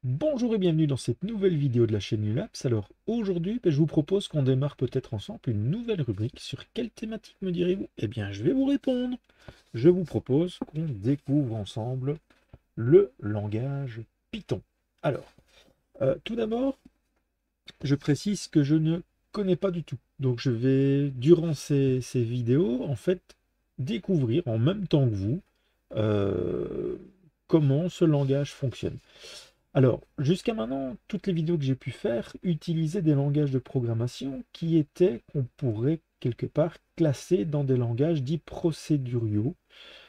Bonjour et bienvenue dans cette nouvelle vidéo de la chaîne Ulapse. Alors aujourd'hui, je vous propose qu'on démarre peut-être ensemble une nouvelle rubrique. Sur quelle thématique me direz-vous? Eh bien, je vais vous répondre. Je vous propose qu'on découvre ensemble le langage Python. Alors, tout d'abord, je précise que je ne connais pas du tout. Donc je vais, durant ces vidéos, en fait, découvrir en même temps que vous euh, comment ce langage fonctionne. Alors, jusqu'à maintenant, toutes les vidéos que j'ai pu faire utilisaient des langages de programmation qui étaient, qu'on pourrait quelque part classer dans des langages dits procéduriaux,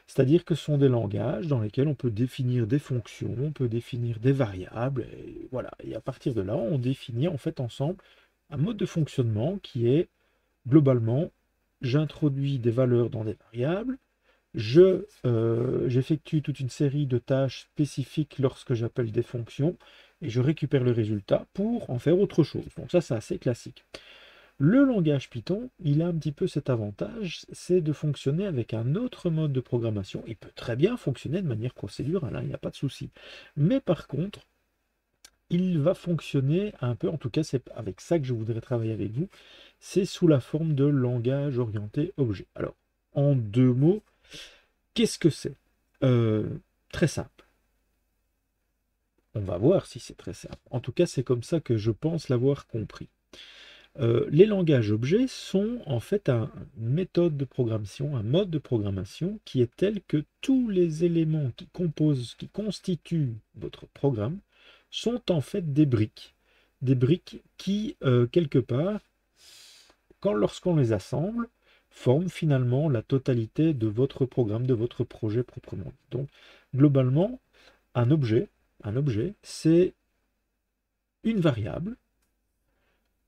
c'est-à-dire que ce sont des langages dans lesquels on peut définir des fonctions, on peut définir des variables, et voilà. Et à partir de là, on définit en fait ensemble un mode de fonctionnement qui est globalement, j'introduis des valeurs dans des variables, j'effectue toute une série de tâches spécifiques lorsque j'appelle des fonctions et je récupère le résultat pour en faire autre chose. Donc ça, c'est assez classique. Le langage Python, il a un petit peu cet avantage, c'est de fonctionner avec un autre mode de programmation. Il peut très bien fonctionner de manière procédurale, hein, il n'y a pas de souci. Mais par contre, il va fonctionner un peu, en tout cas c'est avec ça que je voudrais travailler avec vous, c'est sous la forme de langage orienté objet. Alors, en deux mots, qu'est-ce que c'est? Euh, Très simple. On va voir si c'est très simple. En tout cas, c'est comme ça que je pense l'avoir compris. Les langages objets sont en fait une méthode de programmation, un mode de programmation qui est tel que tous les éléments qui composent, qui constituent votre programme sont en fait des briques. Des briques qui, quelque part, lorsqu'on les assemble, forment finalement la totalité de votre programme, de votre projet proprement dit. Donc, globalement, un objet, c'est une variable,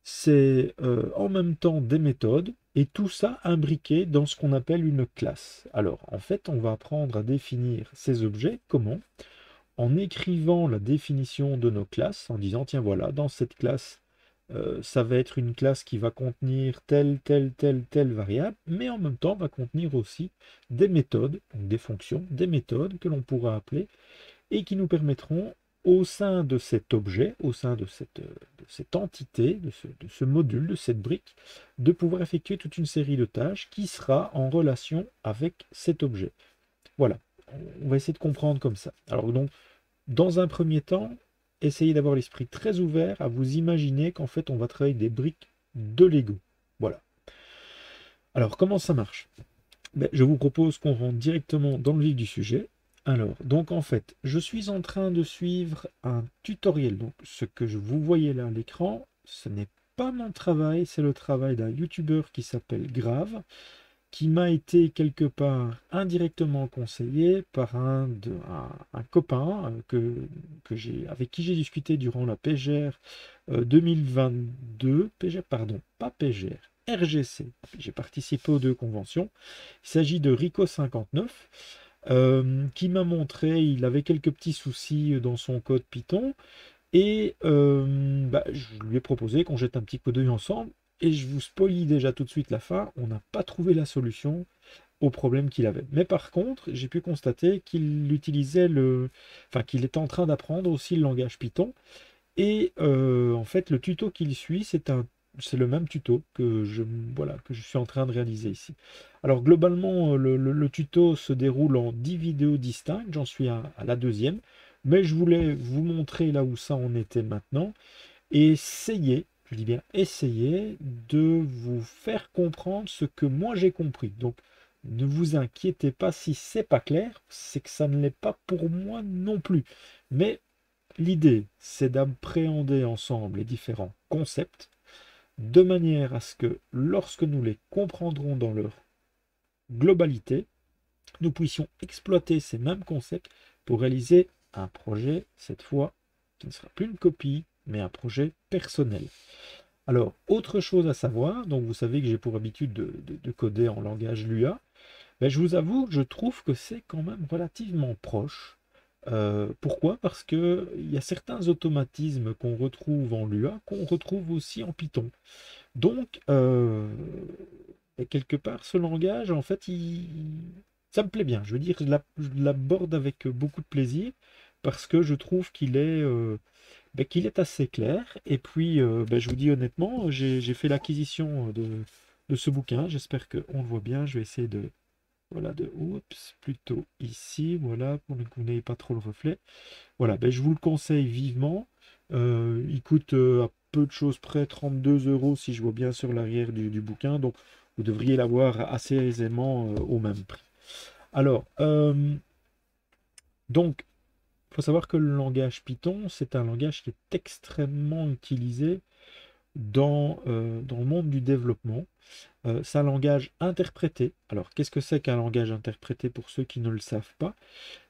c'est en même temps des méthodes, et tout ça imbriqué dans ce qu'on appelle une classe. Alors, en fait, on va apprendre à définir ces objets. Comment? En écrivant la définition de nos classes, en disant, tiens, voilà, dans cette classe, ça va être une classe qui va contenir telle variable, mais en même temps va contenir aussi des méthodes, donc des fonctions, des méthodes que l'on pourra appeler et qui nous permettront, au sein de cet objet, au sein de cette entité, de ce module, de cette brique, de pouvoir effectuer toute une série de tâches qui sera en relation avec cet objet. Voilà, on va essayer de comprendre comme ça. Alors donc, dans un premier temps, essayez d'avoir l'esprit très ouvert à vous imaginer qu'en fait, on va travailler des briques de Lego. Voilà. Alors, comment ça marche? Je vous propose qu'on rentre directement dans le vif du sujet. Alors, donc en fait, je suis en train de suivre un tutoriel. Donc, ce que vous voyez là à l'écran, ce n'est pas mon travail, c'est le travail d'un youtubeur qui s'appelle Grave, qui m'a été quelque part indirectement conseillé par un copain avec qui j'ai discuté durant la PGR 2022, PGR, pardon, pas PGR, RGC. J'ai participé aux deux conventions. Il s'agit de Rico59, qui m'a montré, il avait quelques petits soucis dans son code Python, et je lui ai proposé qu'on jette un petit coup d'œil ensemble. Et je vous spoilie déjà tout de suite la fin, on n'a pas trouvé la solution au problème qu'il avait. Mais par contre, j'ai pu constater qu'il utilisait enfin qu'il était en train d'apprendre aussi le langage Python. Et en fait, le tuto qu'il suit, c'est le même tuto voilà, que je suis en train de réaliser ici. Alors globalement, le tuto se déroule en 10 vidéos distinctes, j'en suis à la deuxième, mais je voulais vous montrer là où ça en était maintenant, et essayer, je dis bien essayer, de vous faire comprendre ce que moi j'ai compris. Donc ne vous inquiétez pas si c'est pas clair, c'est que ça ne l'est pas pour moi non plus. Mais l'idée, c'est d'appréhender ensemble les différents concepts de manière à ce que lorsque nous les comprendrons dans leur globalité, nous puissions exploiter ces mêmes concepts pour réaliser un projet, cette fois, qui ne sera plus une copie, mais un projet personnel. Alors, autre chose à savoir, donc vous savez que j'ai pour habitude de coder en langage Lua, je vous avoue que je trouve que c'est quand même relativement proche. Pourquoi? Parce qu'il y a certains automatismes qu'on retrouve en Lua qu'on retrouve aussi en Python. Donc, et quelque part, ce langage, en fait, ça me plaît bien. Je veux dire, je l'aborde avec beaucoup de plaisir, parce que je trouve qu'il est assez clair. Et puis, je vous dis honnêtement, j'ai fait l'acquisition de ce bouquin. J'espère qu'on le voit bien. Je vais essayer de, voilà, oups, plutôt ici, voilà, pour que vous n'ayez pas trop le reflet. Voilà, je vous le conseille vivement. Il coûte à peu de choses près 32 € si je vois bien sur l'arrière du bouquin. Donc, vous devriez l'avoir assez aisément au même prix. Alors, donc, il faut savoir que le langage Python, c'est un langage qui est extrêmement utilisé dans le monde du développement. C'est un langage interprété. Alors, qu'est-ce que c'est qu'un langage interprété pour ceux qui ne le savent pas?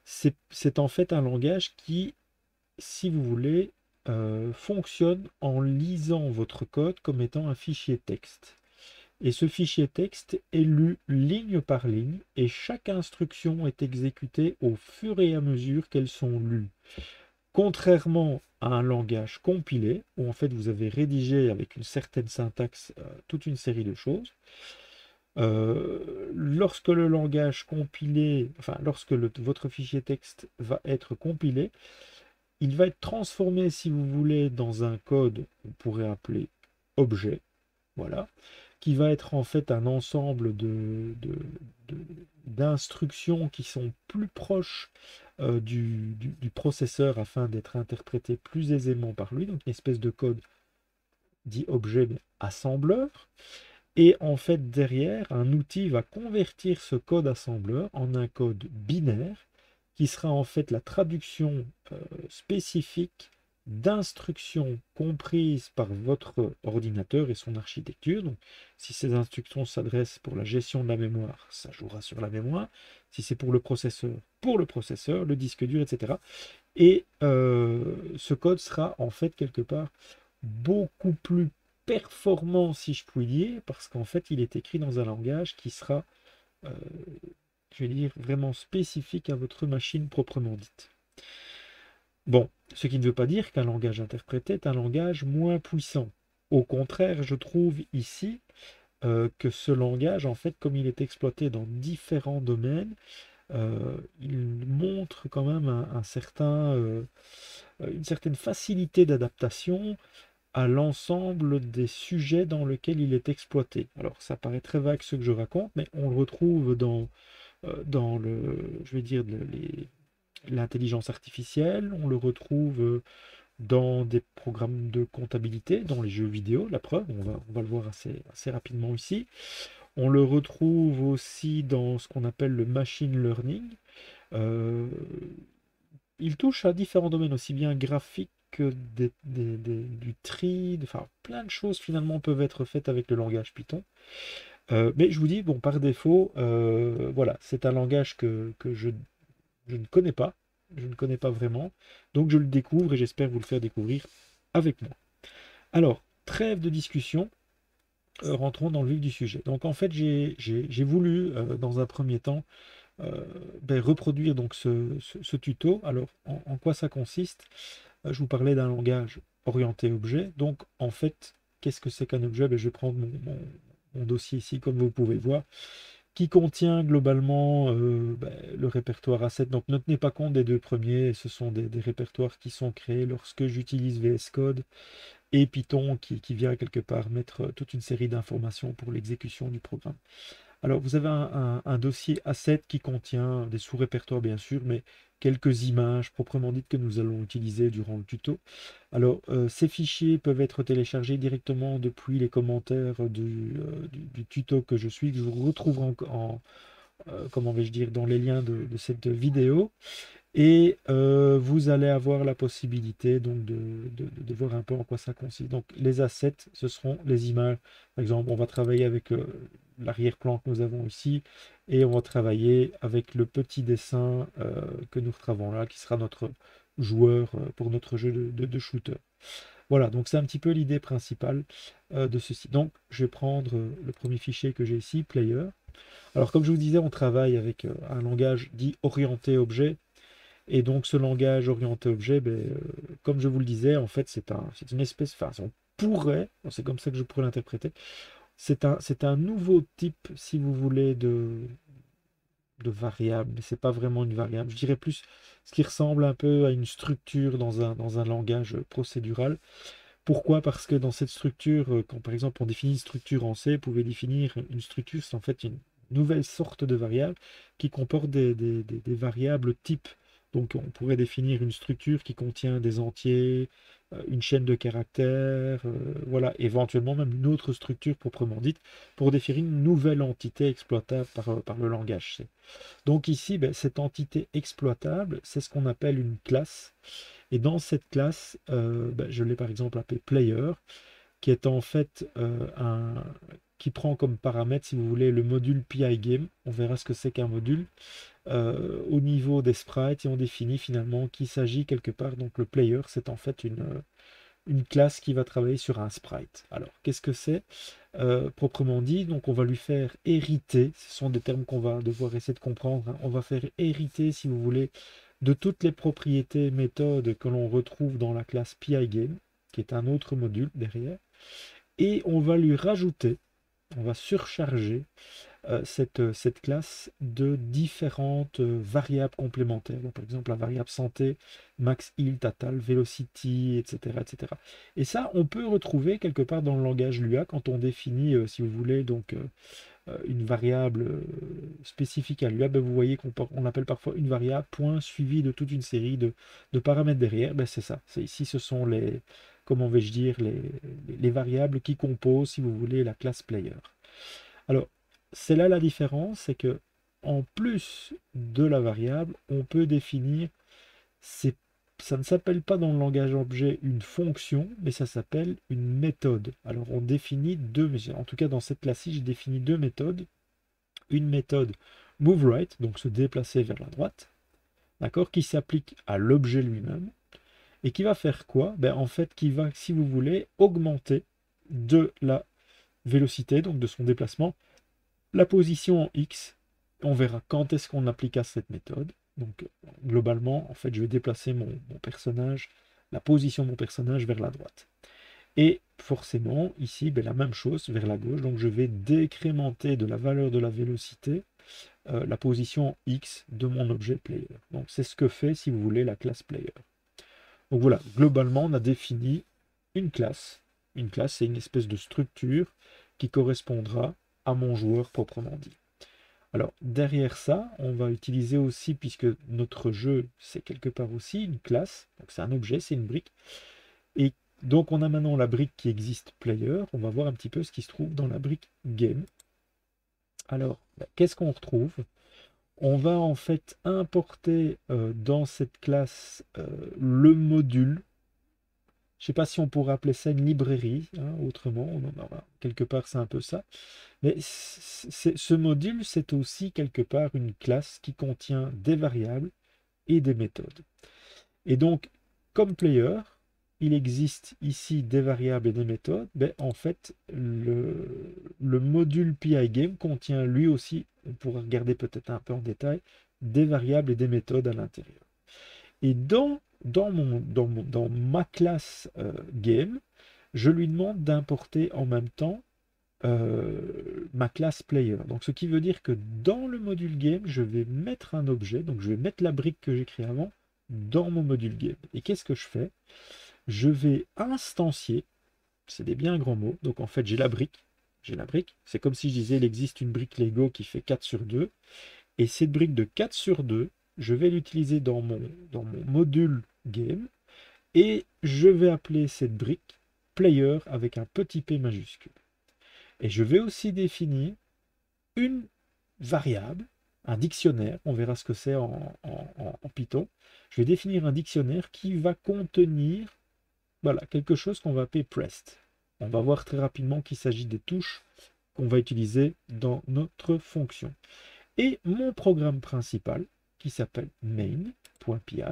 C'est en fait un langage qui, si vous voulez, fonctionne en lisant votre code comme étant un fichier texte. Et ce fichier texte est lu ligne par ligne et chaque instruction est exécutée au fur et à mesure qu'elles sont lues. Contrairement à un langage compilé, où en fait vous avez rédigé avec une certaine syntaxe toute une série de choses, lorsque le langage compilé, enfin lorsque votre fichier texte va être compilé, il va être transformé, si vous voulez, dans un code qu'on pourrait appeler objet, voilà, qui va être en fait un ensemble d'instructions qui sont plus proches du processeur afin d'être interprétées plus aisément par lui, donc une espèce de code dit objet mais assembleur. Et en fait, derrière, un outil va convertir ce code assembleur en un code binaire qui sera en fait la traduction spécifique d'instructions comprises par votre ordinateur et son architecture. Donc, si ces instructions s'adressent pour la gestion de la mémoire, ça jouera sur la mémoire. Si c'est pour le processeur, le disque dur, etc. Et ce code sera en fait quelque part beaucoup plus performant, si je puis dire, parce qu'en fait, il est écrit dans un langage qui sera, euh, je vais dire, vraiment spécifique à votre machine proprement dite. Bon, ce qui ne veut pas dire qu'un langage interprété est un langage moins puissant. Au contraire, je trouve ici que ce langage, en fait, comme il est exploité dans différents domaines, il montre quand même une certaine facilité d'adaptation à l'ensemble des sujets dans lesquels il est exploité. Alors, ça paraît très vague ce que je raconte, mais on le retrouve dans je vais dire, l'intelligence artificielle, on le retrouve dans des programmes de comptabilité, dans les jeux vidéo, la preuve, on va le voir assez rapidement ici. On le retrouve aussi dans ce qu'on appelle le machine learning. Euh, il touche à différents domaines, aussi bien graphiques que du tri, enfin plein de choses finalement peuvent être faites avec le langage Python. Mais je vous dis, bon, par défaut, voilà, c'est un langage que je ne connais pas, je ne connais pas vraiment, donc je le découvre et j'espère vous le faire découvrir avec moi. Alors, trêve de discussion, rentrons dans le vif du sujet. Donc en fait, j'ai voulu, dans un premier temps, reproduire donc ce tuto. Alors, en quoi ça consiste? Je vous parlais d'un langage orienté objet. Donc, en fait, qu'est-ce que c'est qu'un objet? Je vais prendre mon dossier ici, comme vous pouvez le voir, qui contient globalement le répertoire A7. Donc, ne tenez pas compte des deux premiers. Ce sont des répertoires qui sont créés lorsque j'utilise VS Code et Python qui vient quelque part mettre toute une série d'informations pour l'exécution du programme. Alors, vous avez un dossier A7 qui contient des sous-répertoires, bien sûr, mais quelques images proprement dites que nous allons utiliser durant le tuto. Alors, ces fichiers peuvent être téléchargés directement depuis les commentaires du tuto que je suis, que je retrouverai comment vais-je dire, dans les liens de cette vidéo. Et vous allez avoir la possibilité donc de voir un peu en quoi ça consiste. Donc les assets, ce seront les images. Par exemple, on va travailler avec l'arrière-plan que nous avons ici et on va travailler avec le petit dessin que nous retrouvons là, qui sera notre joueur pour notre jeu de shooter. Voilà, donc c'est un petit peu l'idée principale de ceci. Donc je vais prendre le premier fichier que j'ai ici, player. Alors comme je vous disais, on travaille avec un langage dit orienté objet. Et donc ce langage orienté objet, comme je vous le disais, en fait c'est une espèce, enfin on pourrait, c'est comme ça que je pourrais l'interpréter, c'est un nouveau type, si vous voulez, de variable, mais c'est pas vraiment une variable. Je dirais plus ce qui ressemble un peu à une structure dans un langage procédural. Pourquoi? Parce que dans cette structure, quand par exemple on définit une structure en C, vous pouvez définir une structure, c'est en fait une nouvelle sorte de variable qui comporte des variables types. Donc on pourrait définir une structure qui contient des entiers, une chaîne de caractères, voilà, éventuellement même une autre structure proprement dite, pour définir une nouvelle entité exploitable par le langage C. Donc ici, ben, cette entité exploitable, c'est ce qu'on appelle une classe. Et dans cette classe, ben, je l'ai par exemple appelée player, qui est en fait qui prend comme paramètre, si vous voulez, le module PI On verra ce que c'est qu'un module. Au niveau des sprites, et on définit finalement qu'il s'agit quelque part, donc le player, c'est en fait une classe qui va travailler sur un sprite. Alors, qu'est-ce que c'est proprement dit? Donc, on va lui faire hériter, ce sont des termes qu'on va devoir essayer de comprendre, hein. On va faire hériter, si vous voulez, de toutes les propriétés méthodes que l'on retrouve dans la classe PIGame, qui est un autre module derrière, et on va lui rajouter, on va surcharger cette classe de différentes variables complémentaires. Donc, par exemple, la variable santé, max heal, total, velocity, etc., etc. Et ça, on peut retrouver quelque part dans le langage Lua quand on définit, si vous voulez, donc une variable spécifique à Lua. Ben, vous voyez qu'on appelle parfois une variable point suivi de toute une série de paramètres derrière. Ben, c'est ça. Ici, ce sont les, comment vais-je dire, les variables qui composent, si vous voulez, la classe player. Alors, c'est là la différence, c'est que en plus de la variable, on peut définir, ça ne s'appelle pas dans le langage objet une fonction, mais ça s'appelle une méthode. Alors on définit deux, en tout cas dans cette classe-ci, j'ai défini deux méthodes. Une méthode moveRight, donc se déplacer vers la droite, d'accord, qui s'applique à l'objet lui-même, et qui va faire quoi? Ben, en fait, qui va, si vous voulez, augmenter de la vélocité, donc de son déplacement, la position en X. On verra quand est-ce qu'on appliquera cette méthode. Donc globalement, en fait, je vais déplacer mon personnage, la position de mon personnage vers la droite. Et forcément, ici, ben, la même chose vers la gauche. Donc je vais décrémenter de la valeur de la vélocité la position en X de mon objet player. Donc c'est ce que fait, si vous voulez, la classe player. Donc voilà, globalement, on a défini une classe. Une classe, c'est une espèce de structure qui correspondra à mon joueur proprement dit. Alors, derrière ça, on va utiliser aussi, puisque notre jeu, c'est quelque part aussi une classe, donc c'est un objet, c'est une brique, et donc on a maintenant la brique qui existe player, on va voir un petit peu ce qui se trouve dans la brique game. Alors, qu'est-ce qu'on retrouve? On va en fait importer dans cette classe le module. Je ne sais pas si on pourrait appeler ça une librairie, hein, autrement, quelque part c'est un peu ça. Mais ce module, c'est aussi quelque part une classe qui contient des variables et des méthodes. Et donc, comme player, il existe ici des variables et des méthodes. Mais en fait, le module PIGame contient lui aussi, on pourra regarder peut-être un peu en détail, des variables et des méthodes à l'intérieur. Et dans ma classe game, je lui demande d'importer en même temps ma classe player. Donc ce qui veut dire que dans le module game, je vais mettre un objet, donc je vais mettre la brique que j'ai créée avant dans mon module game. Et qu'est-ce que je fais? Je vais instancier, c'est des bien grands mots, donc en fait j'ai la brique, c'est comme si je disais il existe une brique Lego qui fait 4 sur 2, et cette brique de 4 sur 2, je vais l'utiliser dans mon module game, et je vais appeler cette brique player avec un petit p majuscule. Et je vais aussi définir une variable, un dictionnaire, on verra ce que c'est en Python. Je vais définir un dictionnaire qui va contenir voilà, quelque chose qu'on va appeler pressed. On va voir très rapidement qu'il s'agit des touches qu'on va utiliser dans notre fonction. Et mon programme principal, qui s'appelle main.py,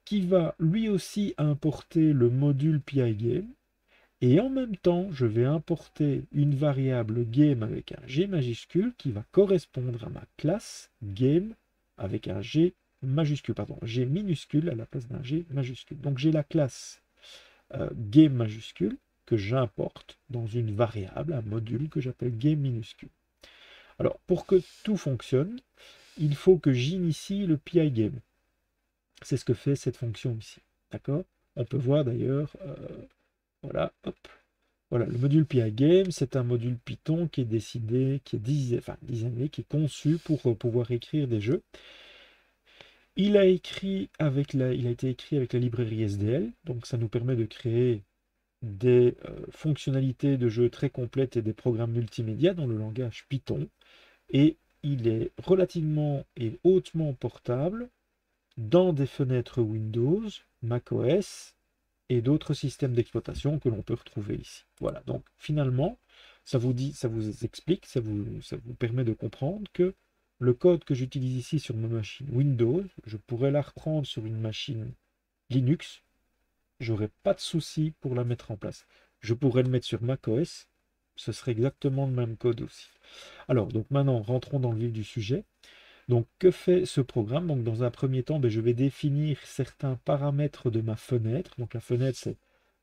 qui va lui aussi importer le module PIGame. Et en même temps, je vais importer une variable game avec un G majuscule qui va correspondre à ma classe game avec un G majuscule, pardon, G minuscule à la place d'un G majuscule. Donc j'ai la classe game majuscule que j'importe dans une variable, un module que j'appelle game minuscule. Alors pour que tout fonctionne, il faut que j'initie le PIGame. C'est ce que fait cette fonction ici. D'accord? On peut voir d'ailleurs, voilà, hop. Voilà, le module PIGame, c'est un module Python qui est décidé, qui est designé, qui est conçu pour pouvoir écrire des jeux. Il a été écrit avec la librairie SDL, donc ça nous permet de créer des fonctionnalités de jeu très complètes et des programmes multimédia dans le langage Python. Et il est relativement et hautement portable dans des fenêtres Windows, macOS et d'autres systèmes d'exploitation que l'on peut retrouver ici. Voilà, donc finalement, ça vous explique, ça vous permet de comprendre que le code que j'utilise ici sur ma machine Windows, je pourrais la reprendre sur une machine Linux, j'aurais pas de souci pour la mettre en place. Je pourrais le mettre sur macOS, ce serait exactement le même code aussi. Alors, donc maintenant, rentrons dans le vif du sujet. Donc, que fait ce programme? Donc, dans un premier temps, je vais définir certains paramètres de ma fenêtre. Donc, la fenêtre, c'est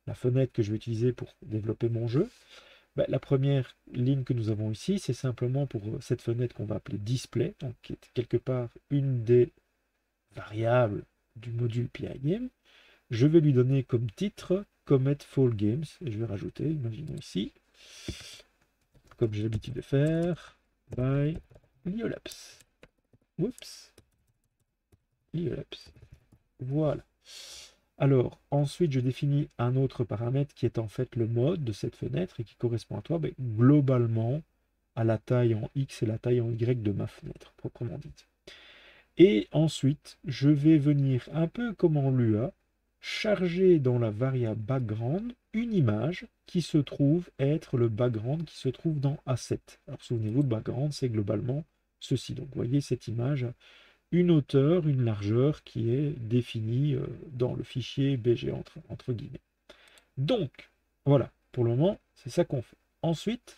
la fenêtre que je vais utiliser pour développer mon jeu. La première ligne que nous avons ici, c'est simplement pour cette fenêtre qu'on va appeler display, donc qui est quelque part une des variables du module PIGame. Je vais lui donner comme titre Comet Fall Games, et je vais rajouter, imaginons ici, comme j'ai l'habitude de faire, by Liolapse. Oups, Liolapse. Voilà. Alors, ensuite, je définis un autre paramètre qui est en fait le mode de cette fenêtre et qui correspond à toi, globalement, à la taille en X et la taille en Y de ma fenêtre, proprement dite. Et ensuite, je vais venir, un peu comme en Lua, charger dans la variable background une image qui se trouve être le background qui se trouve dans Asset. Alors, souvenez-vous, le background, c'est globalement ceci. Donc, vous voyez cette image, une hauteur, une largeur qui est définie dans le fichier BG entre guillemets. Donc, voilà, pour le moment, c'est ça qu'on fait. Ensuite,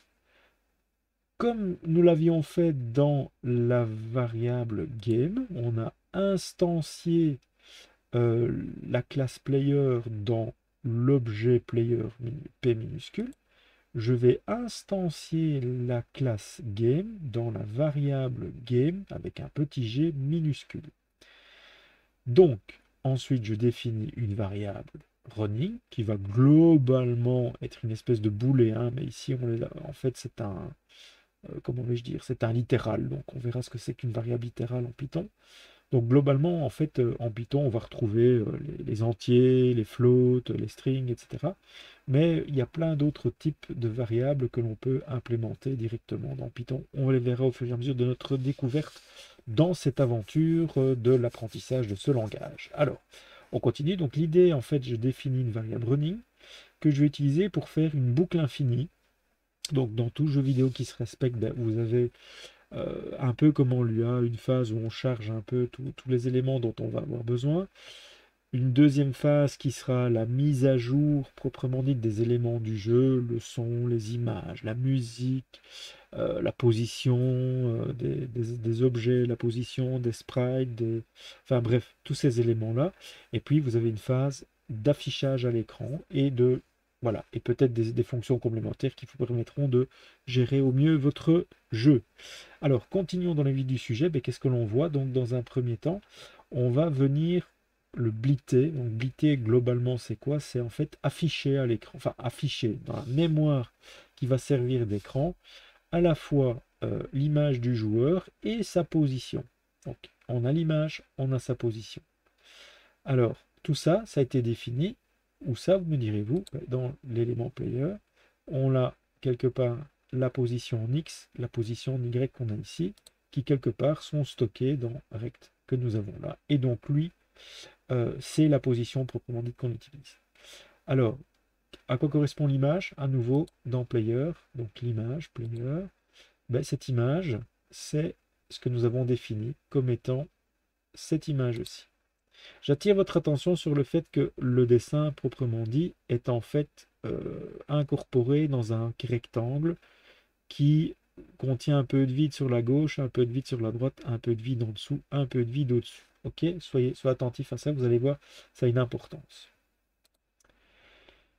comme nous l'avions fait dans la variable game, on a instancié la classe player dans l'objet player P minuscule. Je vais instancier la classe game dans la variable game avec un petit g minuscule. Donc, ensuite, je définis une variable running qui va globalement être une espèce de booléen, mais ici, en fait, c'est un, comment vais-je dire, c'est un littéral. Donc, on verra ce que c'est qu'une variable littérale en Python. Donc, globalement, en fait, en Python, on va retrouver les entiers, les floats, les strings, etc. Mais il y a plein d'autres types de variables que l'on peut implémenter directement dans Python. On les verra au fur et à mesure de notre découverte dans cette aventure de l'apprentissage de ce langage. Alors, on continue. Donc, l'idée, en fait, je définis une variable running que je vais utiliser pour faire une boucle infinie. Donc, dans tout jeu vidéo qui se respecte, vous avez un peu comme en Lua, une phase où on charge un peu tous les éléments dont on va avoir besoin. Une deuxième phase qui sera la mise à jour proprement dite des éléments du jeu, le son, les images, la musique, la position des objets, la position des sprites, enfin bref, tous ces éléments-là. Et puis vous avez une phase d'affichage à l'écran et de voilà, et peut-être des fonctions complémentaires qui vous permettront de gérer au mieux votre jeu. Alors, continuons dans le vif du sujet. Qu'est-ce que l'on voit? Donc, dans un premier temps, on va venir le blitter. Donc, blitter, globalement, c'est quoi? C'est en fait afficher à l'écran, enfin afficher dans la mémoire qui va servir d'écran à la fois l'image du joueur et sa position. Donc, on a l'image, on a sa position. Alors, tout ça, ça a été défini. Où ça, vous me direz-vous? Dans l'élément player, on a quelque part la position en X, la position en Y qu'on a ici, qui quelque part sont stockées dans rect que nous avons là. Et donc lui, c'est la position proprement dite qu'on utilise. Alors, à quoi correspond l'image? À nouveau, dans player, donc l'image, player, cette image, c'est ce que nous avons défini comme étant cette image-ci. J'attire votre attention sur le fait que le dessin proprement dit est en fait incorporé dans un rectangle qui contient un peu de vide sur la gauche, un peu de vide sur la droite, un peu de vide en dessous, un peu de vide au-dessus. Ok, soyez attentifs à ça, vous allez voir, ça a une importance.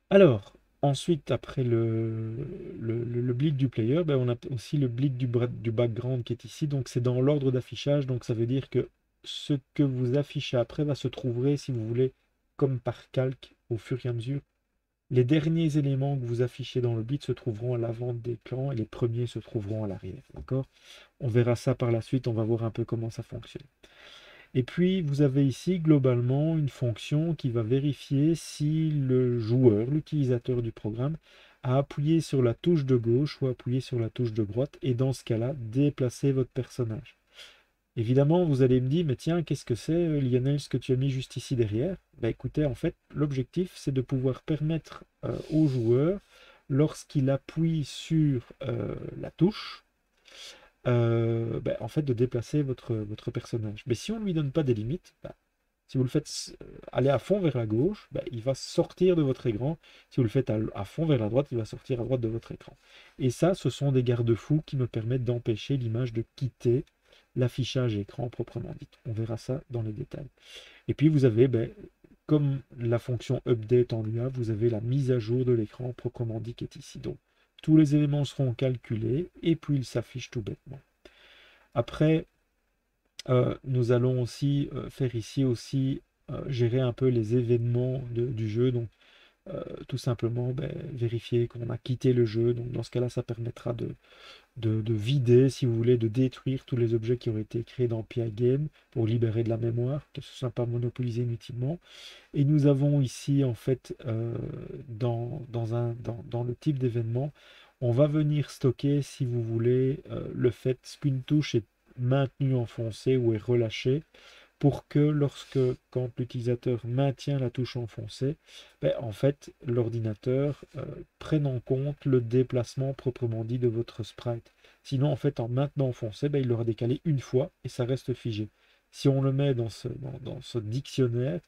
Alors, Ensuite, après le bleed du player, ben, on a aussi le bleed du background qui est ici. Donc c'est dans l'ordre d'affichage. Donc ça veut dire que ce que vous affichez après va se trouver, si vous voulez, comme par calque au fur et à mesure. Les derniers éléments que vous affichez dans le bleed se trouveront à l'avant de l'écran et les premiers se trouveront à l'arrière. D'accord? On verra ça par la suite. On va voir un peu comment ça fonctionne. Et puis, vous avez ici globalement une fonction qui va vérifier si le joueur, l'utilisateur du programme, a appuyé sur la touche de gauche ou appuyé sur la touche de droite, et dans ce cas-là, déplacer votre personnage. Évidemment, vous allez me dire, mais tiens, qu'est-ce que c'est, Lionel, ce que tu as mis juste ici derrière? Ben, écoutez, en fait, l'objectif, c'est de pouvoir permettre au joueur, lorsqu'il appuie sur la touche, ben, en fait, de déplacer votre personnage. Mais si on ne lui donne pas des limites, ben, si vous le faites aller à fond vers la gauche, ben, il va sortir de votre écran. Si vous le faites à fond vers la droite, il va sortir à droite de votre écran. Et ça, ce sont des garde-fous qui me permettent d'empêcher l'image de quitter l'affichage écran proprement dit. On verra ça dans les détails. Et puis vous avez, ben, comme la fonction update en UA, vous avez la mise à jour de l'écran proprement dit qui est ici. Donc tous les éléments seront calculés et puis ils s'affichent tout bêtement. Après, nous allons aussi faire ici aussi gérer un peu les événements du jeu. Donc tout simplement ben, vérifier qu'on a quitté le jeu. Donc dans ce cas-là, ça permettra de vider, si vous voulez, de détruire tous les objets qui ont été créés dans PI Game pour libérer de la mémoire, que ce ne soit pas monopolisé inutilement. Et nous avons ici, en fait, dans le type d'événement, on va venir stocker, si vous voulez, le fait qu'une touche est maintenue enfoncée ou est relâchée pour que quand l'utilisateur maintient la touche enfoncée, ben, en fait, l'ordinateur prenne en compte le déplacement proprement dit de votre sprite. Sinon, en fait, en maintenant enfoncé, ben, il l'aura décalé une fois et ça reste figé. Si on le met dans ce dictionnaire,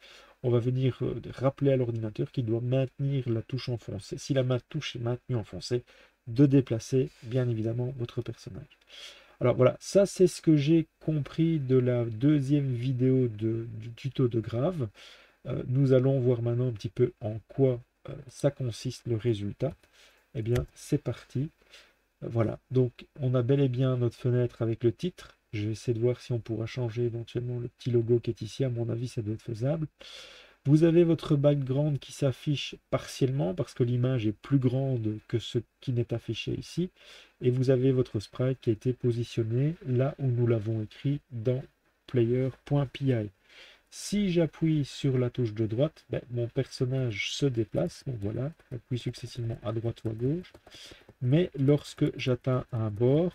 on va venir rappeler à l'ordinateur qu'il doit maintenir la touche enfoncée. Si la touche est maintenue enfoncée, de déplacer, bien évidemment, votre personnage. Alors voilà, ça c'est ce que j'ai compris de la deuxième vidéo du tuto de Grave. Nous allons voir maintenant un petit peu en quoi ça consiste le résultat. Eh bien, c'est parti. Voilà, donc on a bel et bien notre fenêtre avec le titre. Je vais essayer de voir si on pourra changer éventuellement le petit logo qui est ici. À mon avis, ça doit être faisable. Vous avez votre background qui s'affiche partiellement parce que l'image est plus grande que ce qui n'est affiché ici. Et vous avez votre sprite qui a été positionné là où nous l'avons écrit dans player.py. Si j'appuie sur la touche de droite, ben, mon personnage se déplace. Donc voilà, j'appuie successivement à droite ou à gauche. Mais lorsque j'atteins un bord,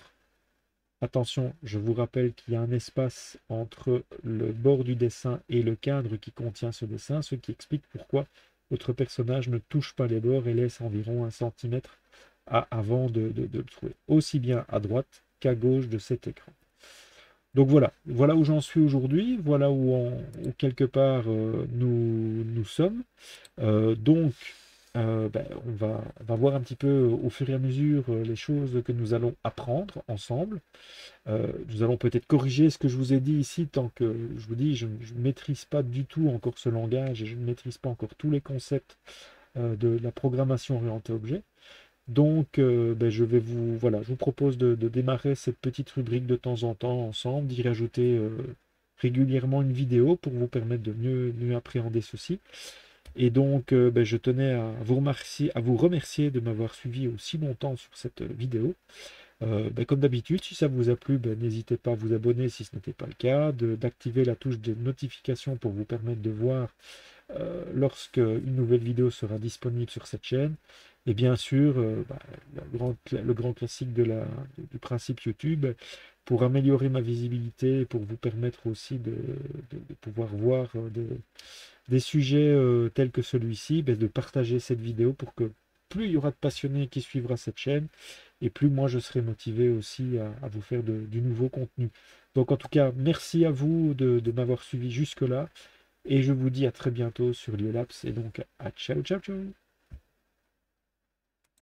attention, je vous rappelle qu'il y a un espace entre le bord du dessin et le cadre qui contient ce dessin, ce qui explique pourquoi votre personnage ne touche pas les bords et laisse environ 1 cm avant de le trouver, aussi bien à droite qu'à gauche de cet écran. Donc voilà, voilà où j'en suis aujourd'hui, voilà où quelque part nous sommes. Donc ben, on va voir un petit peu au fur et à mesure les choses que nous allons apprendre ensemble. Nous allons peut-être corriger ce que je vous ai dit ici, tant que je vous dis, je ne maîtrise pas du tout encore ce langage et je ne maîtrise pas encore tous les concepts de la programmation orientée objet. Donc, ben, voilà, je vous propose de démarrer cette petite rubrique de temps en temps ensemble, d'y rajouter régulièrement une vidéo pour vous permettre de mieux appréhender ceci. Et donc, ben, je tenais à vous remercier de m'avoir suivi aussi longtemps sur cette vidéo. Ben, comme d'habitude, si ça vous a plu, ben, n'hésitez pas à vous abonner si ce n'était pas le cas, d'activer la touche de notification pour vous permettre de voir lorsque une nouvelle vidéo sera disponible sur cette chaîne. Et bien sûr, bah, le grand classique du principe YouTube, pour améliorer ma visibilité, pour vous permettre aussi de pouvoir voir des sujets tels que celui-ci, ben, de partager cette vidéo pour que plus il y aura de passionnés qui suivra cette chaîne, et plus moi je serai motivé aussi à vous faire du nouveau contenu. Donc en tout cas, merci à vous de m'avoir suivi jusque-là, et je vous dis à très bientôt sur Liolabs, et donc à ciao ciao ciao.